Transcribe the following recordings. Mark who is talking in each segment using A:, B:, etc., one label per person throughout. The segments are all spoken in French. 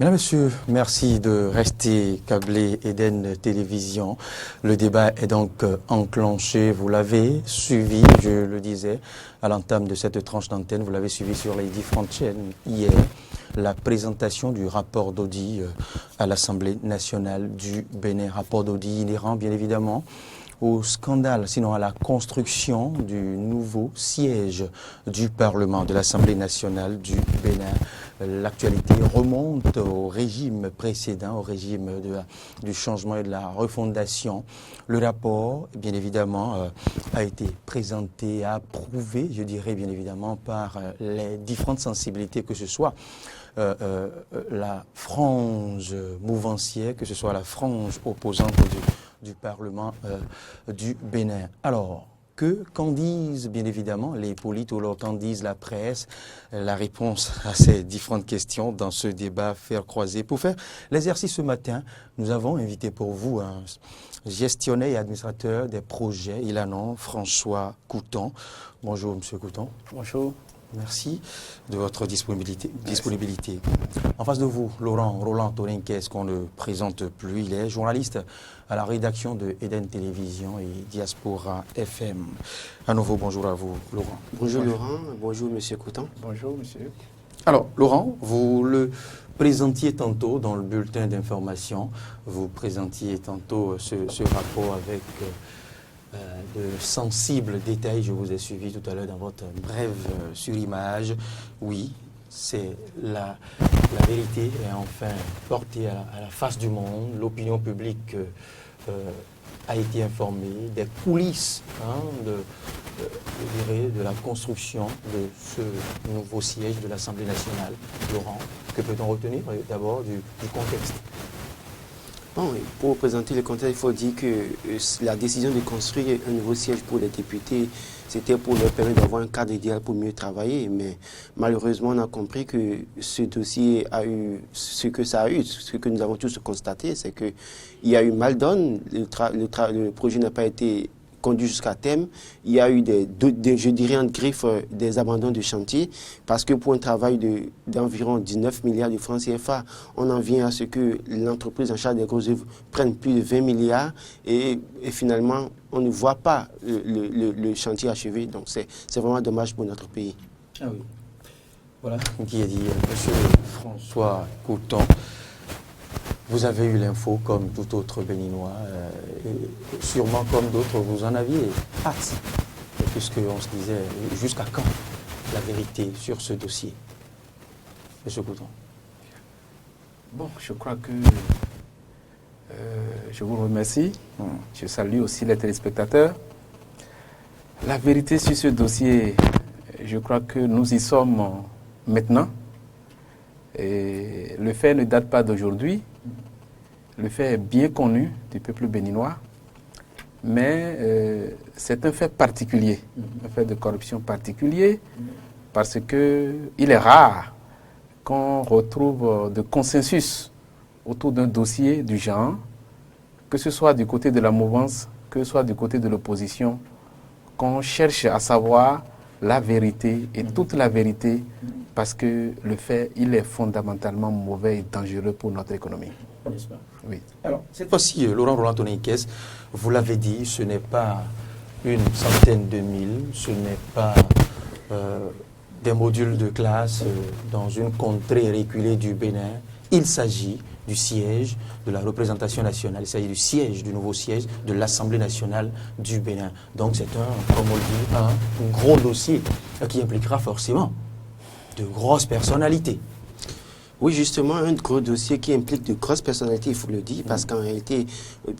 A: Mesdames, Messieurs, merci de rester câblés Eden Télévision. Le débat est donc enclenché. Vous l'avez suivi, je le disais, à l'entame de cette tranche d'antenne. Vous l'avez suivi sur les différentes chaînes hier. La présentation du rapport d'audit à l'Assemblée nationale du Bénin. Rapport d'audit inhérent, bien évidemment, au scandale, sinon à la construction du nouveau siège du Parlement, de l'Assemblée nationale du Bénin. L'actualité remonte au régime précédent, au régime du changement et de la refondation. Le rapport, bien évidemment, a été présenté, approuvé, je dirais bien évidemment, par les différentes sensibilités, que ce soit la frange mouvancière, que ce soit la frange opposante du Parlement du Bénin. Alors, qu'en disent bien évidemment les politologues, qu'en disent la presse? La réponse à ces différentes questions dans ce débat faire croiser. Pour faire l'exercice ce matin, nous avons invité pour vous un gestionnaire et administrateur des projets. Il a nom François Couton. Bonjour Monsieur Couton.
B: Bonjour.
A: Merci de votre disponibilité. En face de vous, Roland Torinquès, qu'on ne présente plus. Il est journaliste à la rédaction de Eden Télévision et Diaspora FM. À nouveau, bonjour à vous, Laurent.
C: Bonjour Laurent, bonjour Monsieur Couton.
B: Bonjour Monsieur.
A: Alors, Laurent, vous le présentiez tantôt dans le bulletin d'information. Vous présentiez tantôt ce rapport avec de sensibles détails. Je vous ai suivi tout à l'heure dans votre brève surimage. Oui, c'est la vérité est enfin portée à la face du monde. L'opinion publique a été informée des coulisses de la construction de ce nouveau siège de l'Assemblée nationale. Laurent, que peut-on retenir d'abord du contexte?
C: Bon, pour présenter le contexte, il faut dire que la décision de construire un nouveau siège pour les députés, c'était pour leur permettre d'avoir un cadre idéal pour mieux travailler. Mais malheureusement, on a compris que ce dossier a eu ce que ça a eu. Ce que nous avons tous constaté, c'est qu'il y a eu mal donne. Le projet n'a pas été conduit jusqu'à terme. Il y a eu je dirais en griffe, des abandons de chantier, parce que pour un travail d'environ 19 milliards de francs CFA, on en vient à ce que l'entreprise en charge des grosses œuvres prenne plus de 20 milliards et finalement, on ne voit pas le chantier achevé. Donc c'est vraiment dommage pour notre pays.
A: Ah oui. Voilà qui est dit. Monsieur François Couton, vous avez eu l'info comme tout autre Béninois, et sûrement comme d'autres, vous en aviez hâte, puisqu'on se disait jusqu'à quand la vérité sur ce dossier. Monsieur Couton.
B: Bon, je crois que je vous remercie. Je salue aussi les téléspectateurs. La vérité sur ce dossier, je crois que nous y sommes maintenant. Et le fait ne date pas d'aujourd'hui. Le fait est bien connu du peuple béninois, mais c'est un fait particulier, un fait de corruption particulier, parce qu'il est rare qu'on retrouve de consensus autour d'un dossier du genre, que ce soit du côté de la mouvance, que ce soit du côté de l'opposition, qu'on cherche à savoir la vérité et toute la vérité, parce que le fait, il est fondamentalement mauvais et dangereux pour notre économie.
A: N'est-ce pas?
B: Oui.
A: Alors, cette fois-ci, Roland Torinquès, vous l'avez dit, ce n'est pas une centaine de mille, ce n'est pas des modules de classe dans une contrée reculée du Bénin. Il s'agit du siège de la représentation nationale, il s'agit du siège, du nouveau siège de l'Assemblée nationale du Bénin. Donc c'est comme on le dit, un gros dossier qui impliquera forcément de grosses personnalités.
C: Oui, justement, un gros dossier qui implique de grosses personnalités, il faut le dire, parce qu'en réalité,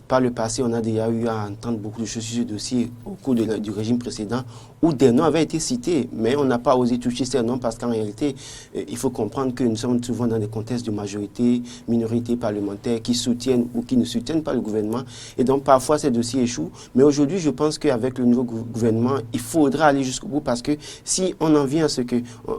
C: par le passé, on a déjà eu à entendre beaucoup de choses sur ce dossier au cours du régime précédent, où des noms avaient été cités, mais on n'a pas osé toucher ces noms parce qu'en réalité, il faut comprendre que nous sommes souvent dans des contextes de majorité, minorité parlementaire qui soutiennent ou qui ne soutiennent pas le gouvernement. Et donc, parfois, ces dossiers échouent. Mais aujourd'hui, je pense qu'avec le nouveau gouvernement, il faudra aller jusqu'au bout parce que si on en vient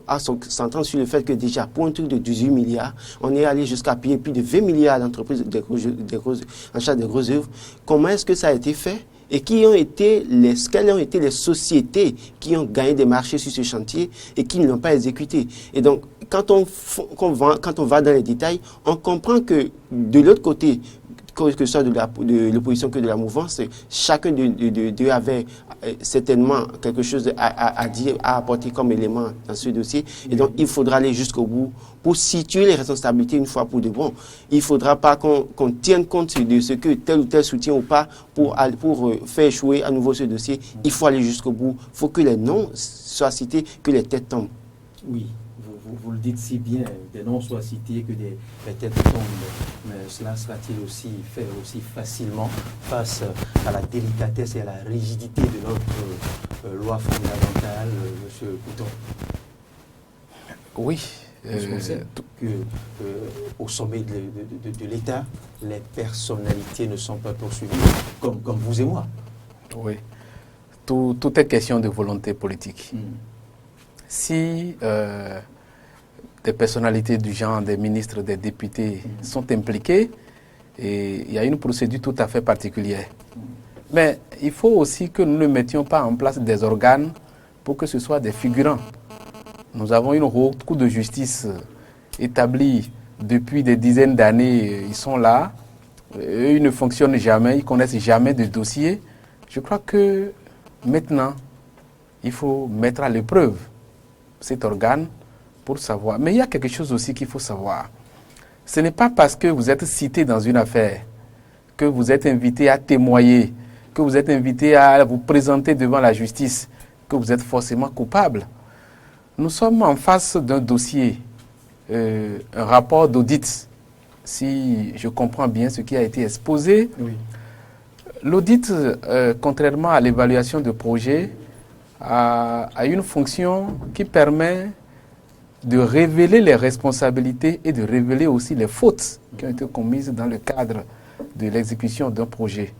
C: à s'entendre sur le fait que déjà, pour un truc de 18 milliards, on est allé jusqu'à payer plus de 20 milliards à l'entreprise en charge des grosses œuvres, comment est-ce que ça a été fait? et quelles ont été les sociétés qui ont gagné des marchés sur ce chantier et qui ne l'ont pas exécuté. Et donc, quand on va dans les détails, on comprend que de l'autre côté, que ce soit de l'opposition que de la mouvance, chacun d'eux avait certainement quelque chose à dire, à apporter comme élément dans ce dossier. Et donc, il faudra aller jusqu'au bout pour situer les responsabilités une fois pour de bon. Il ne faudra pas qu'on tienne compte de ce que tel ou tel soutient ou pas pour faire échouer à nouveau ce dossier. Il faut aller jusqu'au bout. Il faut que les noms soient cités, que les têtes tombent.
A: Oui. Vous le dites si bien, des noms soient cités, que les têtes tombent, mais cela sera-t-il aussi fait aussi facilement face à la délicatesse et à la rigidité de notre loi fondamentale, M. Couton?
B: Oui.
A: On sait qu'au sommet de l'État, les personnalités ne sont pas poursuivies comme vous et moi.
B: Oui. Tout est question de volonté politique. Si des personnalités du genre, des ministres, des députés sont impliqués, et il y a une procédure tout à fait particulière. Mais il faut aussi que nous ne mettions pas en place des organes pour que ce soit des figurants. Nous avons une haute cour de justice établie depuis des dizaines d'années. Ils sont là, eux, ils ne fonctionnent jamais, ils ne connaissent jamais de dossier. Je crois que maintenant, il faut mettre à l'épreuve cet organe pour savoir. Mais il y a quelque chose aussi qu'il faut savoir. Ce n'est pas parce que vous êtes cité dans une affaire, que vous êtes invité à témoigner, que vous êtes invité à vous présenter devant la justice, que vous êtes forcément coupable. Nous sommes en face d'un dossier, un rapport d'audit, si je comprends bien ce qui a été exposé.
A: Oui.
B: L'audit, contrairement à l'évaluation de projet, a une fonction qui permet de révéler les responsabilités et de révéler aussi les fautes qui ont été commises dans le cadre de l'exécution d'un projet.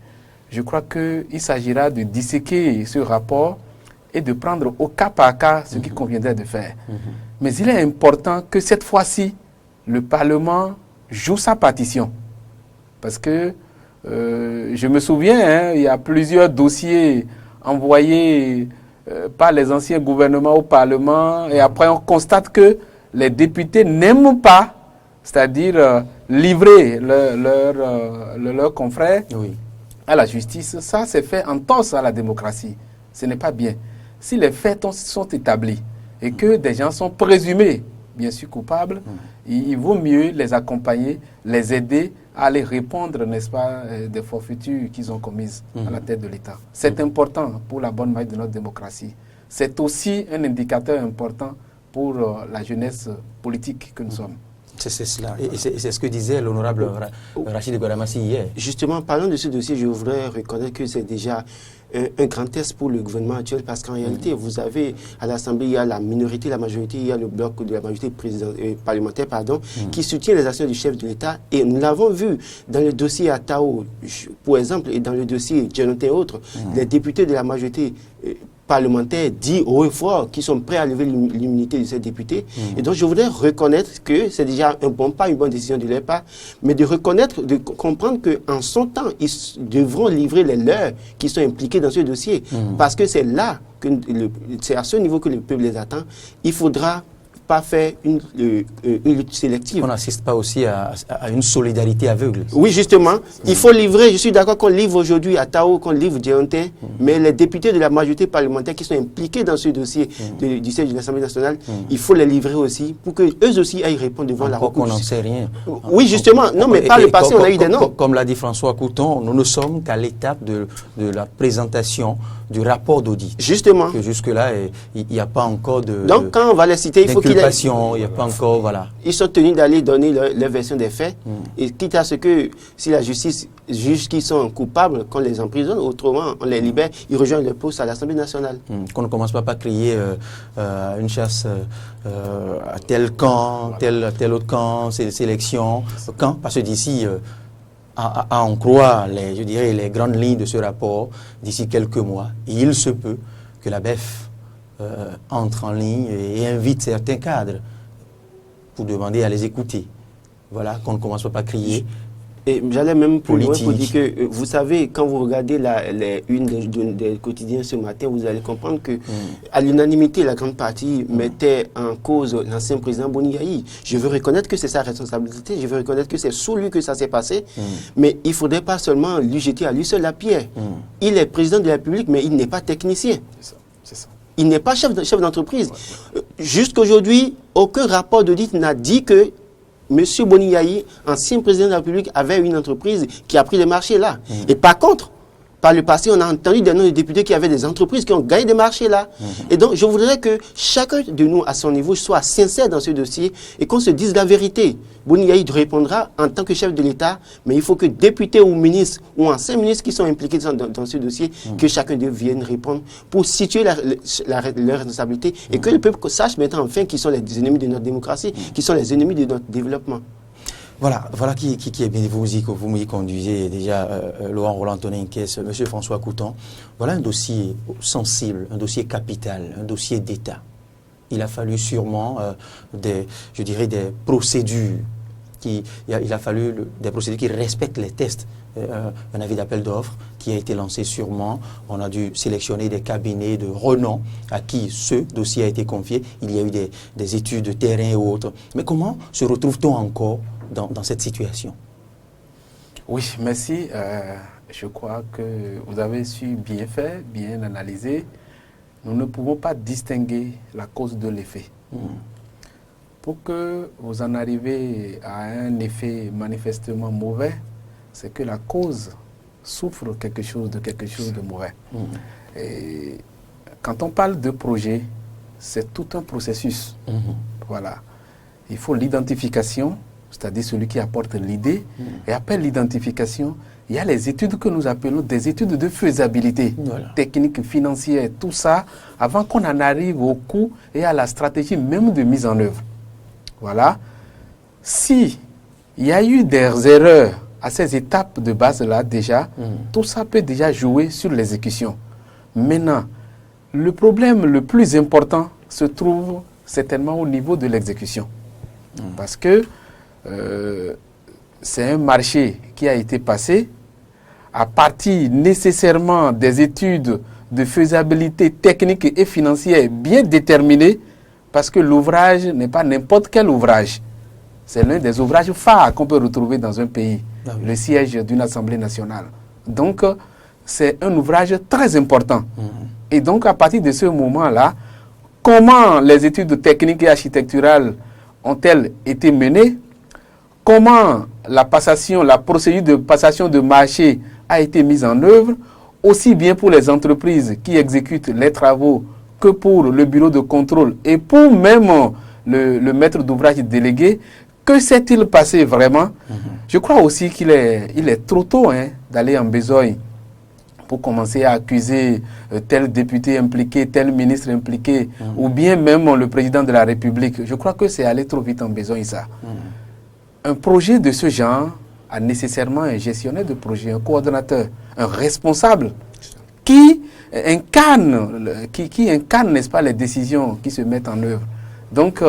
B: Je crois qu'il s'agira de disséquer ce rapport et de prendre au cas par cas ce qu'il conviendrait de faire. Mais il est important que cette fois-ci, le Parlement joue sa partition. Parce que je me souviens, il y a plusieurs dossiers envoyés par les anciens gouvernements au Parlement, et après on constate que les députés n'aiment pas, c'est-à-dire livrer leurs confrères à la justice. Ça, c'est fait en torse à la démocratie. Ce n'est pas bien. Si les faits sont établis et que des gens sont présumés, bien sûr, coupables, il vaut mieux les accompagner, les aider à aller répondre, n'est-ce pas, des forfaitures qu'ils ont commises à la tête de l'État. C'est important pour la bonne marche de notre démocratie. C'est aussi un indicateur important pour la jeunesse politique que nous sommes.
A: C'est cela. Et c'est ce que disait l'honorable Rachid Gouaramassi hier.
C: Justement, parlant de ce dossier, je voudrais reconnaître que c'est déjà un grand test pour le gouvernement actuel, parce qu'en réalité, vous avez à l'Assemblée, il y a la minorité, la majorité, il y a le bloc de la majorité parlementaire, qui soutient les actions du chef de l'État. Et nous l'avons vu dans le dossier Atao, pour exemple, et dans le dossier Jonathan et autres, les députés de la majorité parlementaires disent haut et fort qu'ils sont prêts à lever l'immunité de ces députés. Et donc, je voudrais reconnaître que c'est déjà pas une bonne décision de leur part, mais de reconnaître, de comprendre qu'en son temps, ils devront livrer les leurs qui sont impliqués dans ce dossier. Parce que c'est là, c'est à ce niveau que le peuple les attend. Il faudra pas faire une lutte sélective.
A: On n'assiste pas aussi à une solidarité aveugle.
C: Oui, justement. Il faut livrer, je suis d'accord qu'on livre aujourd'hui à Tao, qu'on livre Djeonté, mais les députés de la majorité parlementaire qui sont impliqués dans ce dossier du siège de l'Assemblée nationale, il faut les livrer aussi pour qu'eux aussi aillent répondre devant la Cour.
A: On n'en sait rien.
C: Oui, justement. Non, mais par le passé, on a eu des noms.
A: Comme l'a dit François Couton, nous ne sommes qu'à l'étape de la présentation du rapport d'audit.
C: Justement.
A: Que jusque-là, il n'y a pas encore de...
C: Donc, quand on va les citer, il faut qu'il
A: il n'y a pas encore, voilà.
C: Ils sont tenus d'aller donner leur version des faits, et quitte à ce que, si la justice juge qu'ils sont coupables, qu'on les emprisonne, autrement, on les libère, ils rejoignent le poste à l'Assemblée nationale. Qu'on
A: ne commence pas par crier une chasse à tel camp, tel autre camp, sélection, camp, parce que d'ici... à en croire, je dirais, les grandes lignes de ce rapport, d'ici quelques mois, il se peut que la BEF entre en ligne et invite certains cadres pour demander à les écouter. Voilà, qu'on ne commence pas par crier
C: Et j'allais même plus loin
A: politique.
C: pour dire que, vous savez, quand vous regardez une des quotidiens ce matin, vous allez comprendre que, à l'unanimité, la grande partie mettait en cause l'ancien président Boni Yayi. Je veux reconnaître que c'est sa responsabilité, je veux reconnaître que c'est sous lui que ça s'est passé, mais il ne faudrait pas seulement lui jeter à lui seul la pierre. Il est président de la République, mais il n'est pas technicien.
B: C'est ça.
C: Il n'est pas chef d'entreprise. Jusqu'aujourd'hui, aucun rapport d'audit n'a dit que M. Boni Yayi, ancien président de la République, avait une entreprise qui a pris les marchés là. Et par contre, par le passé, on a entendu des noms de députés qui avaient des entreprises qui ont gagné des marchés là. Et donc, je voudrais que chacun de nous, à son niveau, soit sincère dans ce dossier et qu'on se dise la vérité. Boni Yayi répondra en tant que chef de l'État, mais il faut que députés ou ministres ou anciens ministres qui sont impliqués dans ce dossier, que chacun d'eux vienne répondre pour situer leur responsabilité et que le peuple sache maintenant enfin qui sont les ennemis de notre démocratie, qui sont les ennemis de notre développement.
A: Voilà qui est bien, vous m'y conduisez déjà, Laurent Roland-Antonin Kess, M. François Couton. Voilà un dossier sensible, un dossier capital, un dossier d'État. Il a fallu sûrement des procédures il a fallu des procédures qui respectent les tests. Un avis d'appel d'offres qui a été lancé sûrement. On a dû sélectionner des cabinets de renom à qui ce dossier a été confié. Il y a eu des études de terrain et autres. Mais comment se retrouve-t-on encore dans cette situation?
B: Oui, merci. Je crois que vous avez su bien faire, bien analyser. Nous ne pouvons pas distinguer la cause de l'effet. Pour que vous en arrivez à un effet manifestement mauvais, c'est que la cause souffre quelque chose de mauvais. Et quand on parle de projet, c'est tout un processus. Voilà. Il faut l'identification, c'est-à-dire celui qui apporte l'idée. Et après l'identification, il y a les études que nous appelons des études de faisabilité, techniques, financières, tout ça, avant qu'on en arrive au coût et à la stratégie même de mise en œuvre. Voilà. Si il y a eu des erreurs à ces étapes de base-là déjà, tout ça peut déjà jouer sur l'exécution. Maintenant, le problème le plus important se trouve certainement au niveau de l'exécution. Parce que c'est un marché qui a été passé à partir nécessairement des études de faisabilité technique et financière bien déterminées, parce que l'ouvrage n'est pas n'importe quel ouvrage. C'est l'un des ouvrages phares qu'on peut retrouver dans un pays, le siège d'une Assemblée nationale. Donc, c'est un ouvrage très important. Et donc, à partir de ce moment-là, comment les études techniques et architecturales ont-elles été menées? Comment la procédure de passation de marché a été mise en œuvre, aussi bien pour les entreprises qui exécutent les travaux que pour le bureau de contrôle et pour même le maître d'ouvrage délégué. Que s'est-il passé vraiment? Je crois aussi qu'il est trop tôt d'aller en besogne pour commencer à accuser tel député impliqué, tel ministre impliqué, ou bien même le président de la République. Je crois que c'est aller trop vite en besogne, ça. Un projet de ce genre a nécessairement un gestionnaire de projet, un coordonnateur, un responsable qui incarne, n'est-ce pas, les décisions qui se mettent en œuvre. Donc,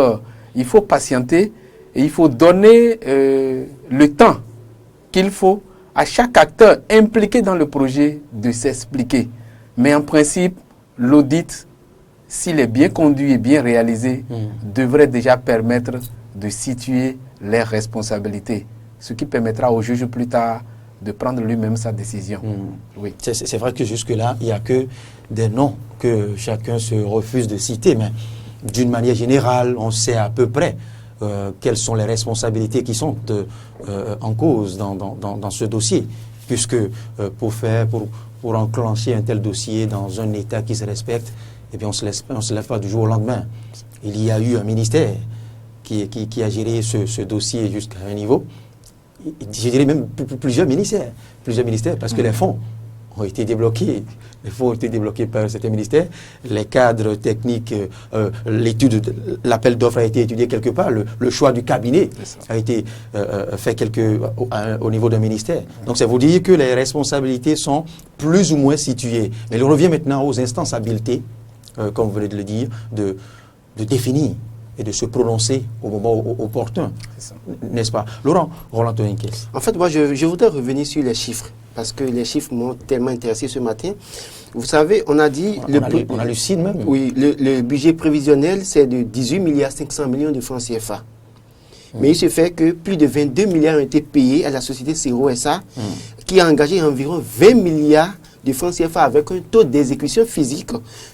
B: il faut patienter et il faut donner le temps qu'il faut à chaque acteur impliqué dans le projet de s'expliquer. Mais en principe, l'audit, s'il est bien conduit et bien réalisé, devrait déjà permettre de situer les responsabilités, ce qui permettra au juge plus tard de prendre lui-même sa décision. Oui.
A: C'est vrai que jusque-là, il n'y a que des noms que chacun se refuse de citer, mais d'une manière générale, on sait à peu près quelles sont les responsabilités qui sont en cause dans ce dossier, puisque pour enclencher un tel dossier dans un État qui se respecte, eh bien, on se lève pas du jour au lendemain. Il y a eu un ministère qui a géré ce dossier jusqu'à un niveau. Je dirais même plusieurs ministères, parce que les fonds ont été débloqués. Les fonds ont été débloqués par certains ministères. Les cadres techniques, l'appel d'offres a été étudié quelque part. Le choix du cabinet a été fait au niveau d'un ministère. Donc, c'est vous dire que les responsabilités sont plus ou moins situées. Mais il revient maintenant aux instances habilitées, comme vous venez de le dire, de définir et de se prononcer au moment opportun, n'est-ce pas? Laurent, Roland Toninkès.
C: En fait, moi, je voudrais revenir sur les chiffres, parce que les chiffres m'ont tellement intéressé ce matin. Vous savez, on a dit...
A: On hallucine même.
C: Oui, le budget prévisionnel, c'est de 18 milliards 500 millions de francs CFA. Mais il se fait que plus de 22 milliards ont été payés à la société Sero SA, qui a engagé environ 20 milliards de francs CFA avec un taux d'exécution physique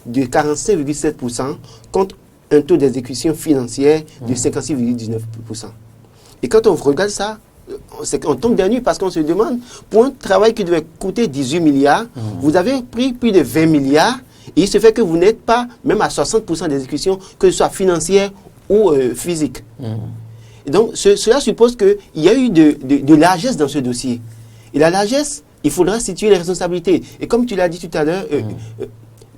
C: de 45,7% contre un taux d'exécution financière de 56,19%. Et quand on regarde ça, on tombe des nues parce qu'on se demande, pour un travail qui devait coûter 18 milliards, vous avez pris plus de 20 milliards et il se fait que vous n'êtes pas même à 60% d'exécution, que ce soit financière ou physique. Et donc, cela suppose qu'il y a eu de largesse dans ce dossier. Et la largesse, il faudra situer les responsabilités. Et comme tu l'as dit tout à l'heure,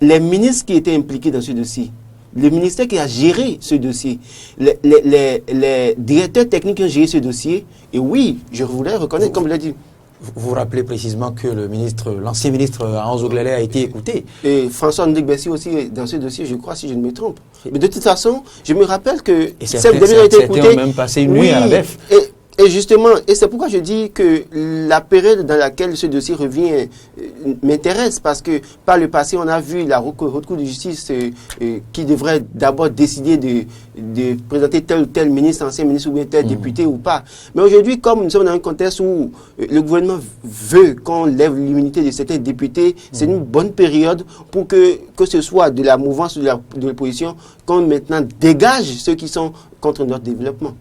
C: les ministres qui étaient impliqués dans ce dossier, le ministère qui a géré ce dossier, les directeurs techniques qui ont géré ce dossier, et oui, je voulais reconnaître, comme je l'ai dit.
A: Vous vous rappelez précisément que l'ancien ministre Hans Oglele a été écouté.
C: Et François Ndek-Bessi aussi dans ce dossier, je crois, si je ne me trompe. Mais de toute façon, je me rappelle que
A: certains a été écouté. Même passé une nuit à la BEF.
C: Et justement, et c'est pourquoi je dis que la période dans laquelle ce dossier revient m'intéresse, parce que par le passé, on a vu la Haute Cour de justice qui devrait d'abord décider de présenter tel ou tel ministre, ancien ministre ou bien tel député ou pas. Mais aujourd'hui, comme nous sommes dans un contexte où le gouvernement veut qu'on lève l'immunité de certains députés, c'est une bonne période pour que ce soit de la mouvance ou de l'opposition, qu'on maintenant dégage ceux qui sont contre notre développement.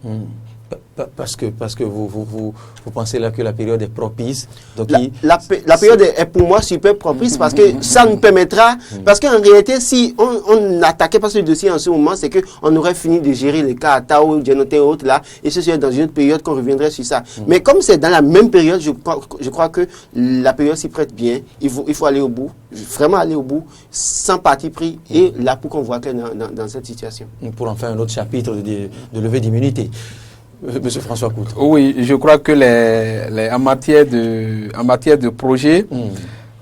A: Parce que vous pensez là que la période est propice. Donc
C: la période est pour moi super propice parce que ça nous permettra, parce qu'en réalité, si on n'attaquait pas ce dossier en ce moment, c'est qu'on aurait fini de gérer les cas à Tao, Djanoté et autres là, et ce serait dans une autre période qu'on reviendrait sur ça. Mais comme c'est dans la même période, je crois que la période s'y prête bien. Il faut aller au bout, vraiment aller au bout, sans parti pris, et là pour qu'on voit clair dans cette situation.
A: Pour en faire un autre chapitre de levée d'immunité. Monsieur François Coutre.
B: Oui, je crois que en matière de projet,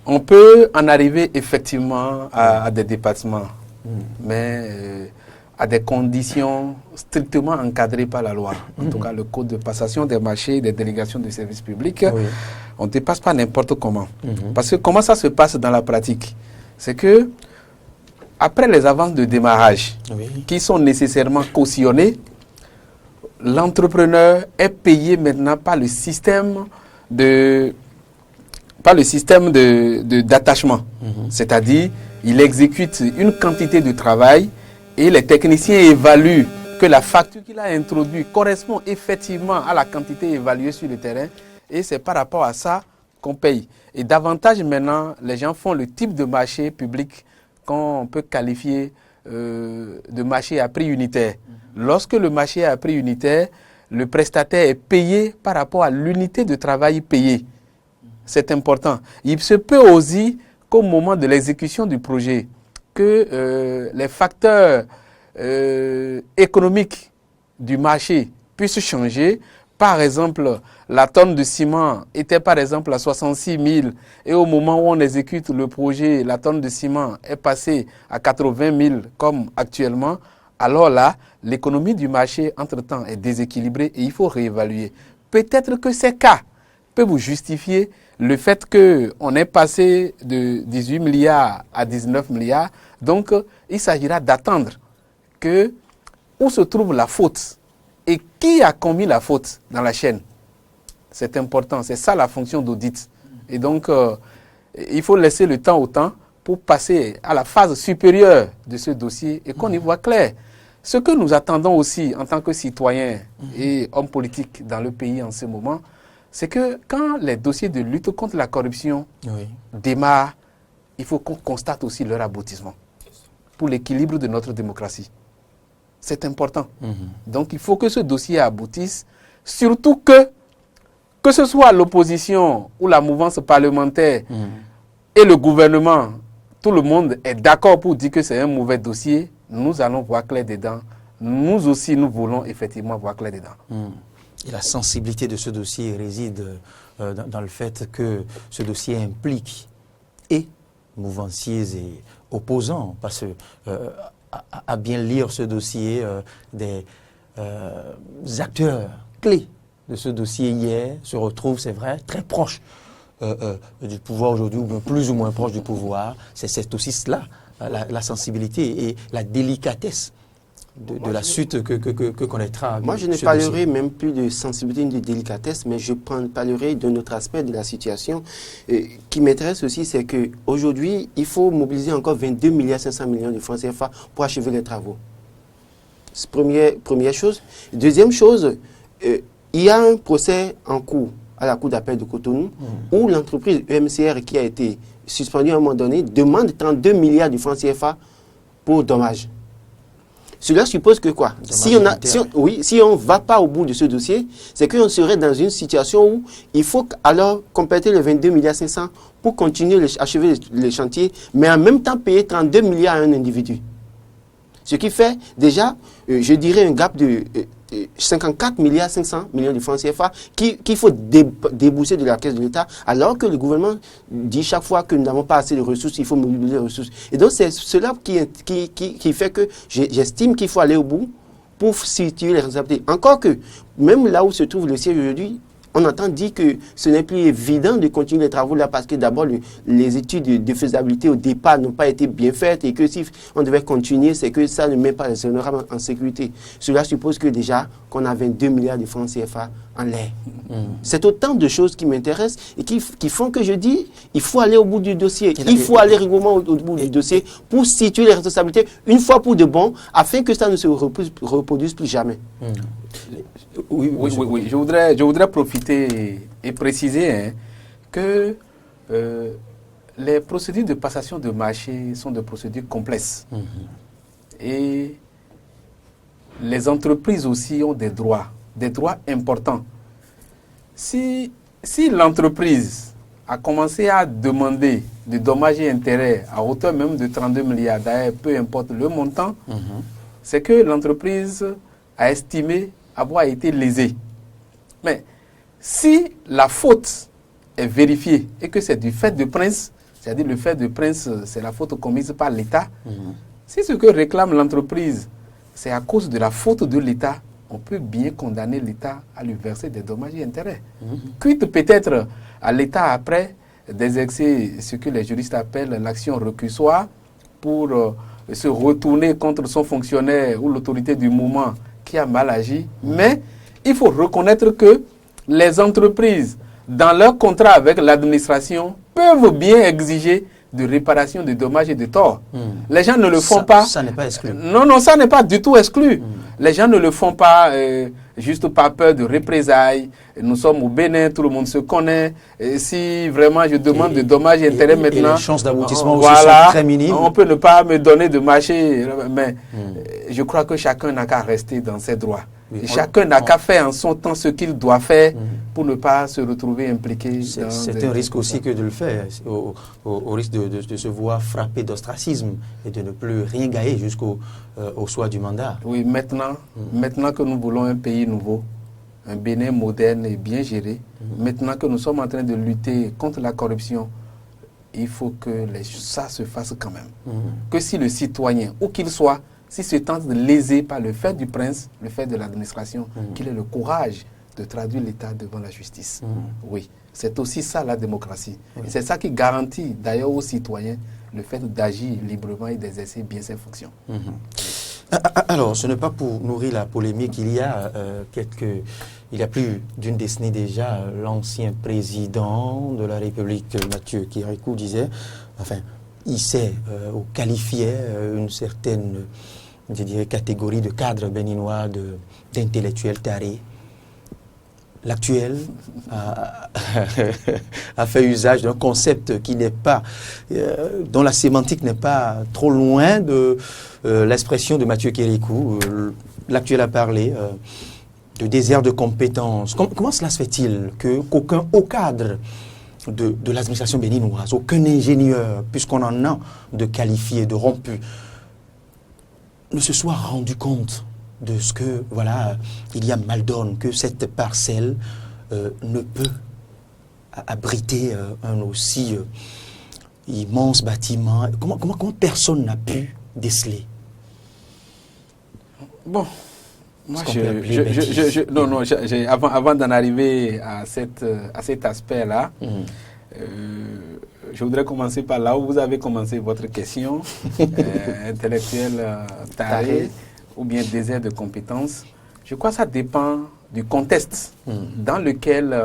B: on peut en arriver effectivement à des dépassements, mais à des conditions strictement encadrées par la loi. En tout cas, le code de passation des marchés et des délégations de services publics, on ne dépasse pas n'importe comment. Parce que comment ça se passe dans la pratique? C'est que, après les avances de démarrage, qui sont nécessairement cautionnées, l'entrepreneur est payé maintenant par le système d'attachement. C'est-à-dire, il exécute une quantité de travail et les techniciens évaluent que la facture qu'il a introduite correspond effectivement à la quantité évaluée sur le terrain et c'est par rapport à ça qu'on paye. Et davantage maintenant, les gens font le type de marché public qu'on peut qualifier de marché à prix unitaire. Lorsque le marché est à prix unitaire, le prestataire est payé par rapport à l'unité de travail payée. C'est important. Il se peut aussi qu'au moment de l'exécution du projet, que les facteurs économiques du marché puissent changer. Par exemple, la tonne de ciment était par exemple à 66 000 et au moment où on exécute le projet, la tonne de ciment est passée à 80 000 comme actuellement. Alors là, l'économie du marché, entre-temps, est déséquilibrée et il faut réévaluer. Peut-être que ces cas peuvent vous justifier le fait qu'on est passé de 18 milliards à 19 milliards. Donc, il s'agira d'attendre que où se trouve la faute et qui a commis la faute dans la chaîne. C'est important, c'est ça la fonction d'audit. Et donc, il faut laisser le temps au temps pour passer à la phase supérieure de ce dossier et qu'on y voit clair. Ce que nous attendons aussi en tant que citoyens et hommes politiques dans le pays en ce moment, c'est que quand les dossiers de lutte contre la corruption démarrent, il faut qu'on constate aussi leur aboutissement pour l'équilibre de notre démocratie. C'est important. Donc il faut que ce dossier aboutisse, surtout que ce soit l'opposition ou la mouvance parlementaire et le gouvernement, tout le monde est d'accord pour dire que c'est un mauvais dossier. Nous allons voir clair dedans. Nous aussi, nous voulons effectivement voir clair dedans.
A: Et la sensibilité de ce dossier réside dans le fait que ce dossier implique et mouvanciers et opposants. Parce que à bien lire ce dossier, des acteurs clés de ce dossier hier se retrouvent, c'est vrai, très proches du pouvoir aujourd'hui, ou bien plus ou moins proches du pouvoir. C'est aussi cela, la sensibilité et la délicatesse de la suite que connaîtra.
C: Moi, je ne parlerai même plus de sensibilité ni de délicatesse, mais je parlerai d'un autre aspect de la situation qui m'intéresse aussi, c'est qu'aujourd'hui, il faut mobiliser encore 22 milliards 500 millions de francs CFA pour achever les travaux. C'est première chose. Deuxième chose, il y a un procès en cours à la Cour d'appel de Cotonou où l'entreprise EMCR qui a été suspendue à un moment donné demande 32 milliards de francs CFA pour dommages. Cela suppose que quoi? Si on ne va pas au bout de ce dossier, c'est qu'on serait dans une situation où il faut alors compléter les 22 milliards 500 pour continuer à achever les chantiers, mais en même temps payer 32 milliards à un individu. Ce qui fait déjà, je dirais, un gap de 54 milliards 500 millions de francs CFA qu'il faut débourser de la caisse de l'État, alors que le gouvernement dit chaque fois que nous n'avons pas assez de ressources, il faut mobiliser les ressources. Et donc c'est cela qui fait que j'estime qu'il faut aller au bout pour situer les responsabilités. Encore que, même là où se trouve le siège aujourd'hui, on entend dire que ce n'est plus évident de continuer les travaux là parce que d'abord les études de faisabilité au départ n'ont pas été bien faites et que si on devait continuer, c'est que ça ne met pas les honorables en sécurité. Cela suppose que déjà qu'on a 22 milliards de francs CFA en l'air. C'est autant de choses qui m'intéressent et qui font que je dis il faut aller au bout du dossier. Il faut aller régulièrement au bout du dossier pour situer les responsabilités une fois pour de bon afin que ça ne se reproduise plus jamais.
B: Oui. Je voudrais profiter et préciser que les procédures de passation de marché sont des procédures complexes. Et les entreprises aussi ont des droits importants. Si l'entreprise a commencé à demander des dommages et intérêts à hauteur même de 32 milliards, d'ailleurs, peu importe le montant, c'est que l'entreprise a estimé avoir été lésée. Mais si la faute est vérifiée et que c'est du fait de prince, c'est-à-dire le fait de prince, c'est la faute commise par l'État, si ce que réclame l'entreprise, c'est à cause de la faute de l'État, on peut bien condamner l'État à lui verser des dommages et intérêts. Quitte peut-être à l'État après d'exercer ce que les juristes appellent l'action récursoire pour se retourner contre son fonctionnaire ou l'autorité du moment qui a mal agi. Mais il faut reconnaître que les entreprises, dans leur contrat avec l'administration, peuvent bien exiger de réparation de dommages et de torts. Les gens ne le font pas.
A: Ça n'est pas exclu.
B: Non, ça n'est pas du tout exclu. Les gens ne le font pas juste par peur de représailles. Nous sommes au Bénin, tout le monde se connaît. Et si vraiment je demande de dommages et intérêts maintenant,
A: et les chances d'aboutissement aussi
B: voilà,
A: sont très minimes.
B: On peut ne pas me donner de marché, mais je crois que chacun n'a qu'à rester dans ses droits.
A: Oui,
B: chacun n'a qu'à faire en son temps ce qu'il doit faire pour ne pas se retrouver impliqué.
A: C'est un risque aussi que de le faire, au risque de se voir frappé d'ostracisme et de ne plus rien gagner jusqu'au soir du mandat.
B: Oui, maintenant que nous voulons un pays nouveau, un Bénin moderne et bien géré, maintenant que nous sommes en train de lutter contre la corruption, il faut que ça se fasse quand même. Que si le citoyen, où qu'il soit, s'il se tente de léser par le fait du prince, le fait de l'administration, qu'il ait le courage de traduire l'État devant la justice. Oui, c'est aussi ça la démocratie. Et c'est ça qui garantit d'ailleurs aux citoyens le fait d'agir librement et d'exercer bien ses fonctions.
A: Alors, ce n'est pas pour nourrir la polémique. Il y a plus d'une décennie déjà, l'ancien président de la République, Mathieu Kérékou, disait, ou qualifiait une certaine, je dirais, catégorie de cadres béninois, d'intellectuels tarés. L'actuel a fait usage d'un concept qui n'est pas, dont la sémantique n'est pas trop loin de l'expression de Mathieu Kérékou. L'actuel a parlé de désert de compétences. Comment cela se fait-il qu'aucun haut cadre de l'administration béninoise, aucun ingénieur, puisqu'on en a de qualifiés, de rompus, ne se soit rendu compte de ce que, voilà, il y a mal donne, que cette parcelle ne peut abriter un aussi immense bâtiment. Comment personne n'a pu déceler
B: Bon, moi,
A: non,
B: avant d'en arriver à cet aspect-là, je voudrais commencer par là où vous avez commencé votre question, intellectuel taré ou bien désert de compétences. Je crois que ça dépend du contexte dans lequel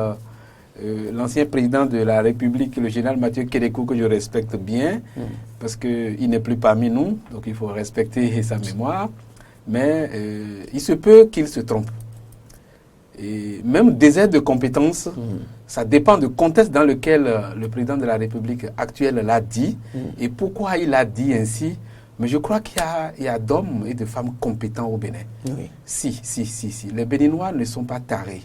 B: l'ancien président de la République, le général Mathieu Kérékou, que je respecte bien, parce qu'il n'est plus parmi nous, donc il faut respecter sa mémoire, mais il se peut qu'il se trompe. Et même désert de compétences, ça dépend du contexte dans lequel le président de la République actuelle l'a dit et pourquoi il a dit ainsi. Mais je crois qu'il y a d'hommes et de femmes compétents au Bénin.
A: Oui.
B: Si. Les Béninois ne sont pas tarés.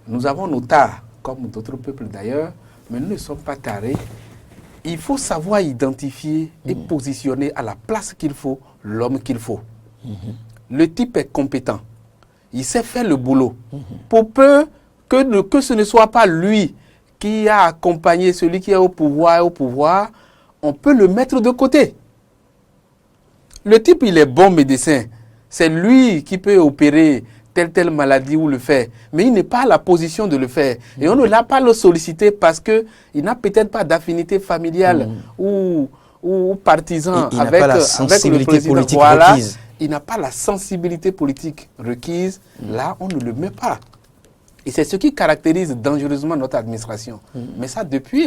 B: Nous avons nos tares, comme d'autres peuples d'ailleurs, mais nous ne sommes pas tarés. Il faut savoir identifier et positionner à la place qu'il faut l'homme qu'il faut. Le type est compétent. Il sait faire le boulot. Pour peu que ce ne soit pas lui qui a accompagné celui qui est au pouvoir, on peut le mettre de côté. Le type, il est bon médecin. C'est lui qui peut opérer telle maladie ou le faire. Mais il n'est pas à la position de le faire. Et on ne l'a pas le sollicité parce qu'il n'a peut-être pas d'affinité familiale ou partisan avec le président. Voilà. Il n'a pas la sensibilité politique requise, là, on ne le met pas. Et c'est ce qui caractérise dangereusement notre administration. Mais ça, depuis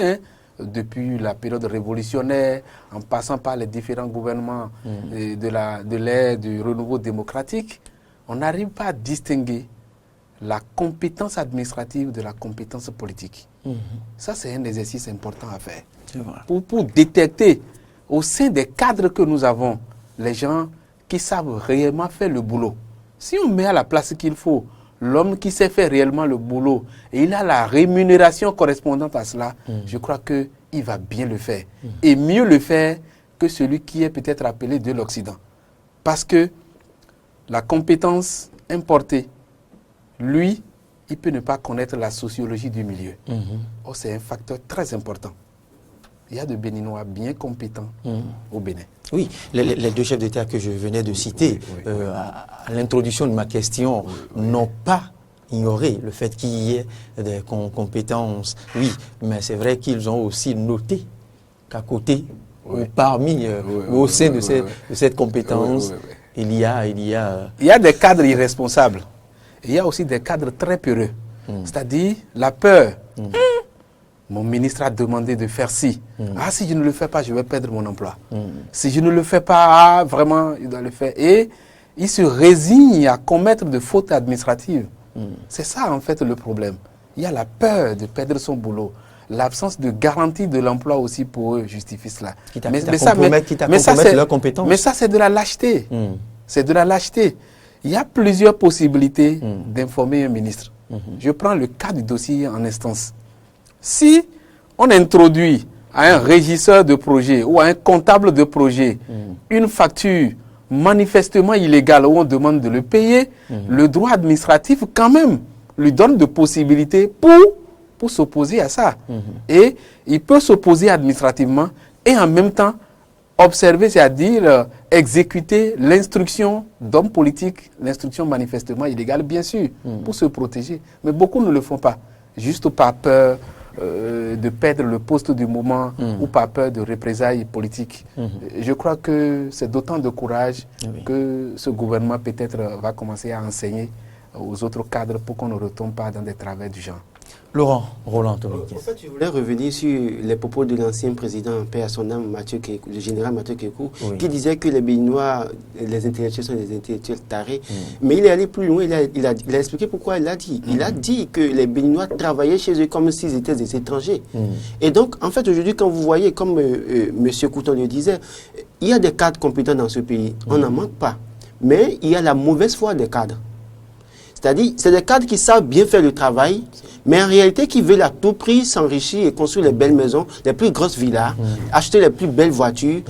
B: la période révolutionnaire, en passant par les différents gouvernements de l'ère du renouveau démocratique, on n'arrive pas à distinguer la compétence administrative de la compétence politique. Ça, c'est un exercice important à faire. Pour détecter au sein des cadres que nous avons, les gens qui savent réellement faire le boulot. Si on met à la place qu'il faut l'homme qui sait faire réellement le boulot et il a la rémunération correspondante à cela, je crois qu'il va bien le faire. Et mieux le faire que celui qui est peut-être appelé de l'Occident. Parce que la compétence importée, lui, il peut ne pas connaître la sociologie du milieu. Or, c'est un facteur très important. Il y a des Béninois bien compétents au Bénin.
A: Oui, les deux chefs d'État que je venais de citer, à l'introduction de ma question, n'ont pas ignoré le fait qu'il y ait des compétences. Oui, mais c'est vrai qu'ils ont aussi noté qu'à côté, ou parmi, ou au sein de cette compétence, il y a
B: des cadres irresponsables. Il y a aussi des cadres très peureux. C'est-à-dire la peur. Mon ministre a demandé de faire ci. Si je ne le fais pas, je vais perdre mon emploi. Si je ne le fais pas, vraiment, il doit le faire. Et il se résigne à commettre de fautes administratives. C'est ça, en fait, le problème. Il y a la peur de perdre son boulot. L'absence de garantie de l'emploi aussi pour eux justifie cela.
A: Mais leurs compétences.
B: Mais ça, c'est de la lâcheté. C'est de la lâcheté. Il y a plusieurs possibilités d'informer un ministre. Je prends le cas du dossier en instance. Si on introduit à un régisseur de projet ou à un comptable de projet une facture manifestement illégale où on demande de le payer, le droit administratif quand même lui donne de possibilités pour s'opposer à ça. Et il peut s'opposer administrativement et en même temps observer, c'est-à-dire exécuter l'instruction d'homme politique, l'instruction manifestement illégale, bien sûr, pour se protéger. Mais beaucoup ne le font pas, juste par peur de perdre le poste du moment ou par peur de représailles politiques. Je crois que c'est d'autant de courage que ce gouvernement peut-être va commencer à enseigner aux autres cadres pour qu'on ne retombe pas dans des travers du genre.
A: Laurent Roland.
C: En fait, je voulais revenir sur les propos de l'ancien président, paix à son âme, le général Mathieu Kérékou, qui disait que les Béninois, les intellectuels sont des intellectuels tarés. Mais il est allé plus loin, il a expliqué pourquoi il l'a dit. Il a dit que les Béninois travaillaient chez eux comme s'ils étaient des étrangers. Et donc, en fait, aujourd'hui, quand vous voyez, comme M. Couton le disait, il y a des cadres compétents dans ce pays. On n'en manque pas. Mais il y a la mauvaise foi des cadres. C'est-à-dire, c'est des cadres qui savent bien faire le travail, mais en réalité qui veulent à tout prix s'enrichir et construire les belles maisons, les plus grosses villas, acheter les plus belles voitures.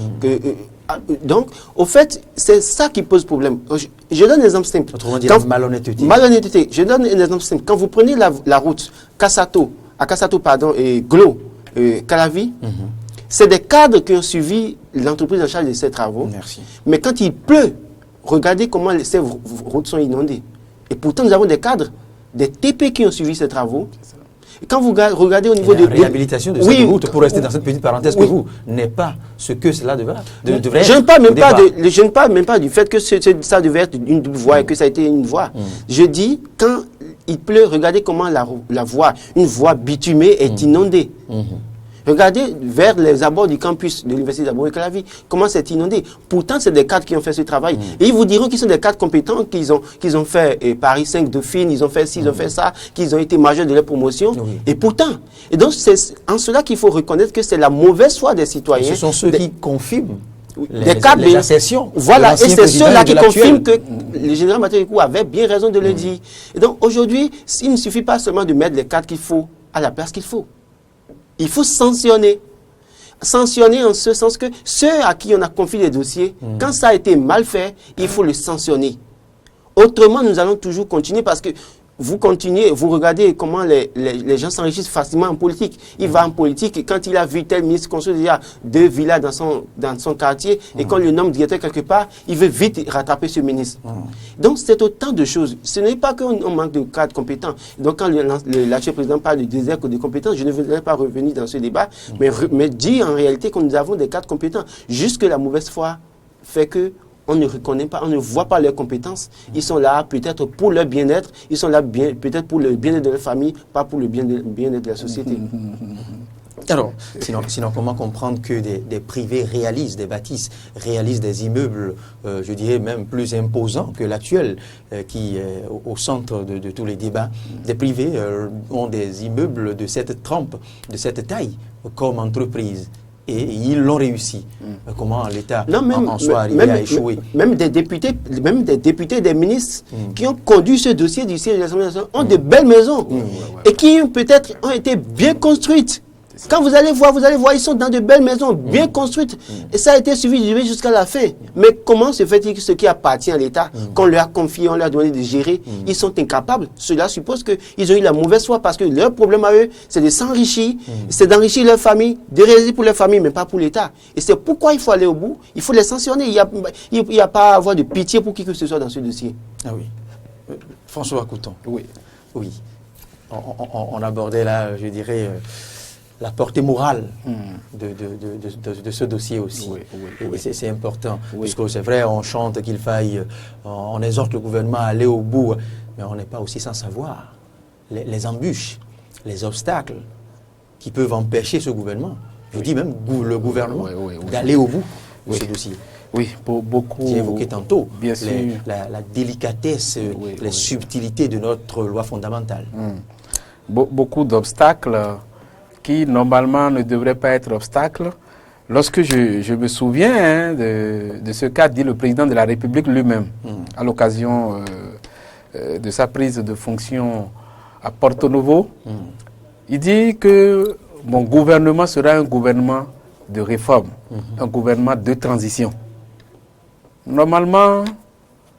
C: Donc, au fait, c'est ça qui pose problème. Je donne un exemple simple.
A: Autrement dit, la malhonnêteté.
C: Malhonnêteté. Je donne un exemple simple. Quand vous prenez la route et Glo, Calavi, c'est des cadres qui ont suivi l'entreprise en charge de ces travaux.
A: Merci.
C: Mais quand il pleut, regardez comment ces routes sont inondées. Et pourtant, nous avons des cadres, des TP qui ont suivi ces travaux. Et quand vous regardez au niveau
A: de la réhabilitation de cette route, pour rester dans cette petite parenthèse que vous, n'est pas ce que cela devrait être.
C: Je ne parle même pas du fait que ça devait être une double voie et que ça a été une voie. Je dis, quand il pleut, regardez comment la voie, une voie bitumée est inondée. Regardez vers les abords du campus de l'Université d'Abomey-Calavi, comment c'est inondé. Pourtant, c'est des cadres qui ont fait ce travail. Et ils vous diront qu'ils sont des cadres compétents, qu'ils ont fait Paris 5 Dauphine, ils ont fait ci, ils ont fait ça, qu'ils ont été majeurs de leur promotion. Et pourtant, et donc c'est en cela qu'il faut reconnaître que c'est la mauvaise foi des citoyens.
A: Ce sont ceux qui confirment
C: les
A: assertions.
C: Voilà, et c'est ceux-là qui confirment que le général Matérikou avait bien raison de le dire. Et donc aujourd'hui, il ne suffit pas seulement de mettre les cadres qu'il faut à la place qu'il faut. Il faut sanctionner. Sanctionner en ce sens que ceux à qui on a confié les dossiers, quand ça a été mal fait, il faut le sanctionner. Autrement, nous allons toujours continuer parce que vous continuez, vous regardez comment les gens s'enrichissent facilement en politique. Il va en politique et quand il a vu tel ministre construire déjà 2 villas dans son quartier et qu'on le nomme directeur quelque part, il veut vite rattraper ce ministre. Donc c'est autant de choses. Ce n'est pas qu'on manque de cadres compétents. Donc quand l'actuel président parle de désert ou de compétences, je ne voudrais pas revenir dans ce débat, mais dire en réalité que nous avons des cadres compétents. Juste que la mauvaise foi fait que on ne reconnaît pas, on ne voit pas leurs compétences. Ils sont là peut-être pour leur bien-être, ils sont là peut-être pour le bien-être de leur famille, pas pour le bien-être de la société.
A: Alors, sinon comment comprendre que des privés réalisent des bâtisses, réalisent des immeubles, je dirais même plus imposants que l'actuel, qui est au centre de tous les débats. Des privés ont des immeubles de cette trempe, de cette taille, comme entreprise. Et ils l'ont réussi. Comment l'État en soit arrivé à échouer?
C: Même des députés, des ministres qui ont conduit ce dossier du siège de l'Assemblée nationale ont de belles maisons et qui peut-être ont été bien construites. Quand vous allez voir, ils sont dans de belles maisons bien construites. Et ça a été suivi jusqu'à la fin. Mais comment se fait-il que ce qui appartient à l'État, qu'on leur a confié, on leur a donné de gérer, ils sont incapables? Cela suppose qu'ils ont eu la mauvaise foi parce que leur problème à eux, c'est de s'enrichir, c'est d'enrichir leur famille, de réaliser pour leur famille, mais pas pour l'État. Et c'est pourquoi il faut aller au bout, il faut les sanctionner. Il n'y a pas à avoir de pitié pour qui que ce soit dans ce dossier.
A: Ah oui. François Couton.
B: Oui.
A: On abordait là, je dirais, la portée morale de ce dossier aussi. Et c'est important, puisque c'est vrai, on chante qu'il faille, on exhorte le gouvernement à aller au bout, mais on n'est pas aussi sans savoir les embûches, les obstacles qui peuvent empêcher ce gouvernement, je dis même le gouvernement, d'aller au bout de ce dossier.
B: Oui, pour beaucoup.
A: J'ai évoqué tantôt
B: bien sûr.
A: La délicatesse, les subtilités de notre loi fondamentale.
B: Beaucoup d'obstacles qui normalement ne devraient pas être obstacles. Lorsque je me souviens de ce qu'a dit le président de la République lui-même à l'occasion de sa prise de fonction à Porto Novo, il dit que mon gouvernement sera un gouvernement de réforme, un gouvernement de transition. Normalement,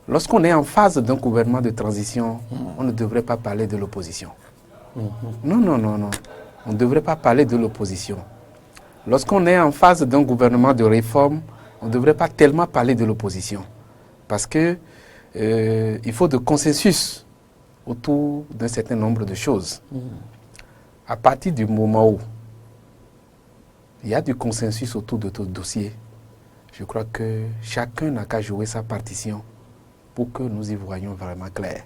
B: lorsqu'on est en phase d'un gouvernement de transition, on ne devrait pas parler de l'opposition. Non. On ne devrait pas parler de l'opposition. Lorsqu'on est en phase d'un gouvernement de réforme, on ne devrait pas tellement parler de l'opposition. Parce que il faut de consensus autour d'un certain nombre de choses. À partir du moment où il y a du consensus autour de tout dossier, je crois que chacun n'a qu'à jouer sa partition pour que nous y voyions vraiment clair.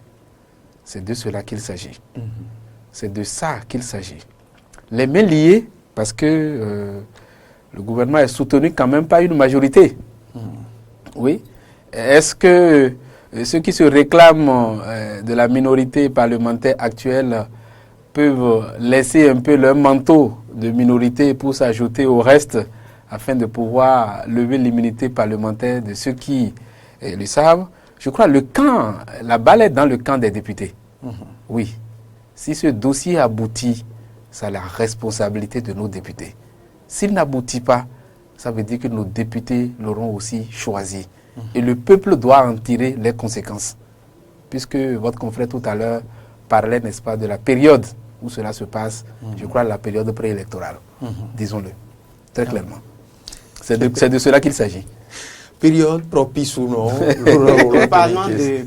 B: C'est de cela qu'il s'agit. C'est de ça qu'il s'agit. Les mains liées, parce que le gouvernement est soutenu quand même par une majorité. Oui. Est-ce que ceux qui se réclament de la minorité parlementaire actuelle peuvent laisser un peu leur manteau de minorité pour s'ajouter au reste afin de pouvoir lever l'immunité parlementaire de ceux qui le savent? Je crois que la balle est dans le camp des députés. Oui. Si ce dossier aboutit, c'est la responsabilité de nos députés. S'il n'aboutit pas, ça veut dire que nos députés l'auront aussi choisi. Et le peuple doit en tirer les conséquences. Puisque votre confrère tout à l'heure parlait, n'est-ce pas, de la période où cela se passe, je crois la période préélectorale, disons-le, très clairement. C'est de cela qu'il s'agit.
A: Période propice ou non.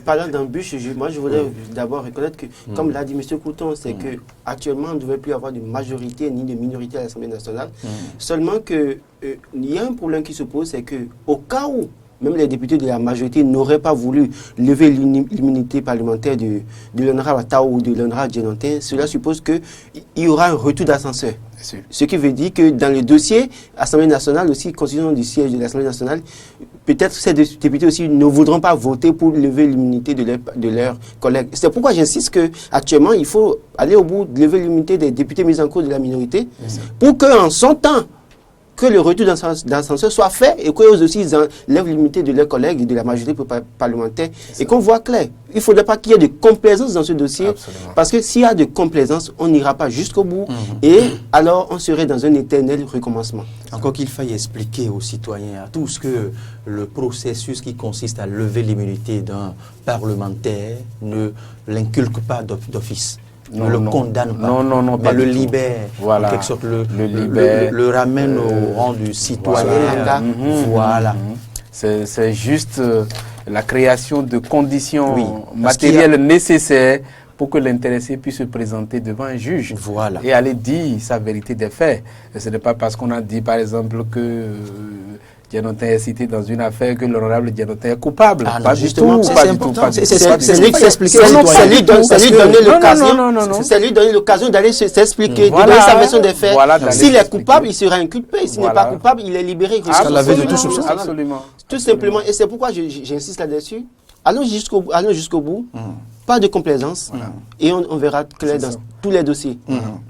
C: Parlant d'embûches, moi je voudrais d'abord reconnaître que, comme l'a dit M. Couton, c'est que actuellement on ne devait plus avoir de majorité ni de minorité à l'Assemblée nationale. Seulement que il y a un problème qui se pose, c'est que au cas où même les députés de la majorité n'auraient pas voulu lever l'immunité parlementaire de l'honorable Tao ou de l'honorable Djenantin, cela suppose qu'il y aura un retour d'ascenseur. Ce qui veut dire que dans le dossier Assemblée nationale, aussi constitution du siège de l'Assemblée nationale, peut-être ces députés aussi ne voudront pas voter pour lever l'immunité de leurs collègues. C'est pourquoi j'insiste qu'actuellement, il faut aller au bout de lever l'immunité des députés mis en cause de la minorité pour qu'en son temps, que le retour d'ascenseur soit fait et qu'eux aussi ils enlèvent l'immunité de leurs collègues et de la majorité parlementaire et qu'on voit clair. Il ne faudrait pas qu'il y ait de complaisance dans ce dossier. Absolument. Parce que s'il y a de complaisance, on n'ira pas jusqu'au bout et alors on serait dans un éternel recommencement.
A: Encore qu'il faille expliquer aux citoyens, à tous, que le processus qui consiste à lever l'immunité d'un parlementaire ne l'inculque pas d'office. Ne le condamne pas, mais le libère,
B: voilà.
A: En quelque sorte, le ramène au rang du citoyen. Voilà.
B: C'est juste la création de conditions matérielles nécessaires pour que l'intéressé puisse se présenter devant un juge et aller dire sa vérité des faits. Et ce n'est pas parce qu'on a dit, par exemple, que Djenantin est cité dans une affaire que l'honorable Djenantin est coupable.
A: Pas justement, c'est important.
C: C'est lui qui s'explique. C'est lui donner l'occasion d'aller s'expliquer, de donner sa version des faits. S'il est coupable, il sera inculpé. S'il n'est pas coupable, il est libéré.
B: Absolument.
C: Tout simplement. Et c'est pourquoi j'insiste là-dessus. Allons jusqu'au bout. Pas de complaisance. Et on verra clair dans tous les dossiers.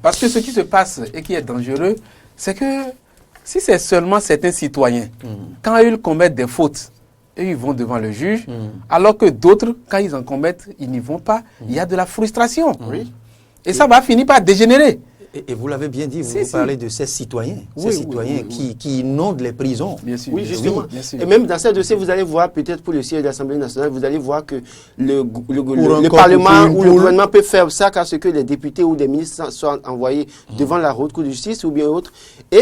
B: Parce que ce qui se passe et qui est dangereux, c'est que si c'est seulement certains citoyens, quand ils commettent des fautes, et ils vont devant le juge, alors que d'autres, quand ils en commettent, ils n'y vont pas, il y a de la frustration. Et ça va finir par dégénérer.
A: Et vous l'avez bien dit, vous parlez de ces citoyens, qui inondent les prisons.
B: Bien sûr,
C: oui, justement. Bien sûr. Et même dans ces dossiers, vous allez voir, peut-être pour le siège de l'Assemblée nationale, vous allez voir que le Parlement ou le gouvernement peut faire ça à ce que les députés ou des ministres soient envoyés devant la haute cour de justice ou bien autre.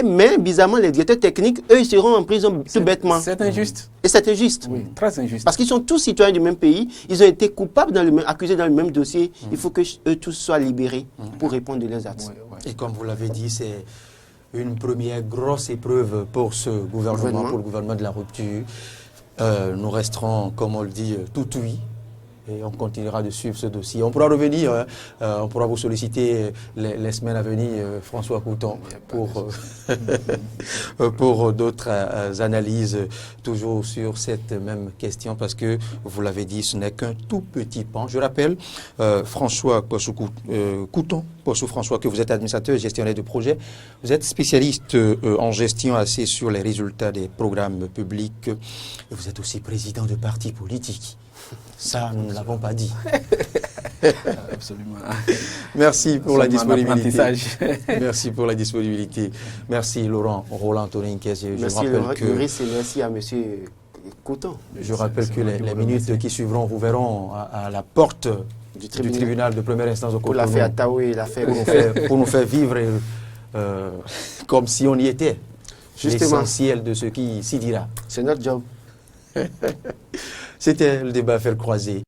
C: Mais bizarrement, les directeurs techniques, eux, ils seront en prison tout bêtement.
B: C'est injuste.
C: Et c'est injuste.
B: Oui, très injuste.
C: Parce qu'ils sont tous citoyens du même pays, ils ont été coupables, accusés dans le même dossier. Il faut qu'eux tous soient libérés pour répondre de leurs actes.
A: Et comme vous l'avez dit, c'est une première grosse épreuve pour ce gouvernement, pour le gouvernement de la rupture. Nous resterons, comme on le dit, tout oui. Et on continuera de suivre ce dossier. On pourra revenir, on pourra vous solliciter les semaines à venir, François Couton, pour d'autres analyses, toujours sur cette même question, parce que, vous l'avez dit, ce n'est qu'un tout petit pan. Je rappelle, François Couton, François, que vous êtes administrateur et gestionnaire de projet. Vous êtes spécialiste en gestion axée sur les résultats des programmes publics. Et vous êtes aussi président de parti politique. Ça, nous ne l'avons pas dit.
B: Absolument.
A: Merci pour la disponibilité. Merci pour la disponibilité. Merci Laurent Roland Toninquez.
C: Merci Maurice et merci à M. Couton.
A: Je rappelle que les minutes qui suivront vous verront à la porte du tribunal de première instance au Cotonou.
C: Pour l'affaire Taoué, l'affaire
A: pour nous faire vivre comme si on y était.
C: Justement.
A: L'essentiel de ce qui s'y dira.
C: C'est notre job.
A: C'était le débat à faire croiser.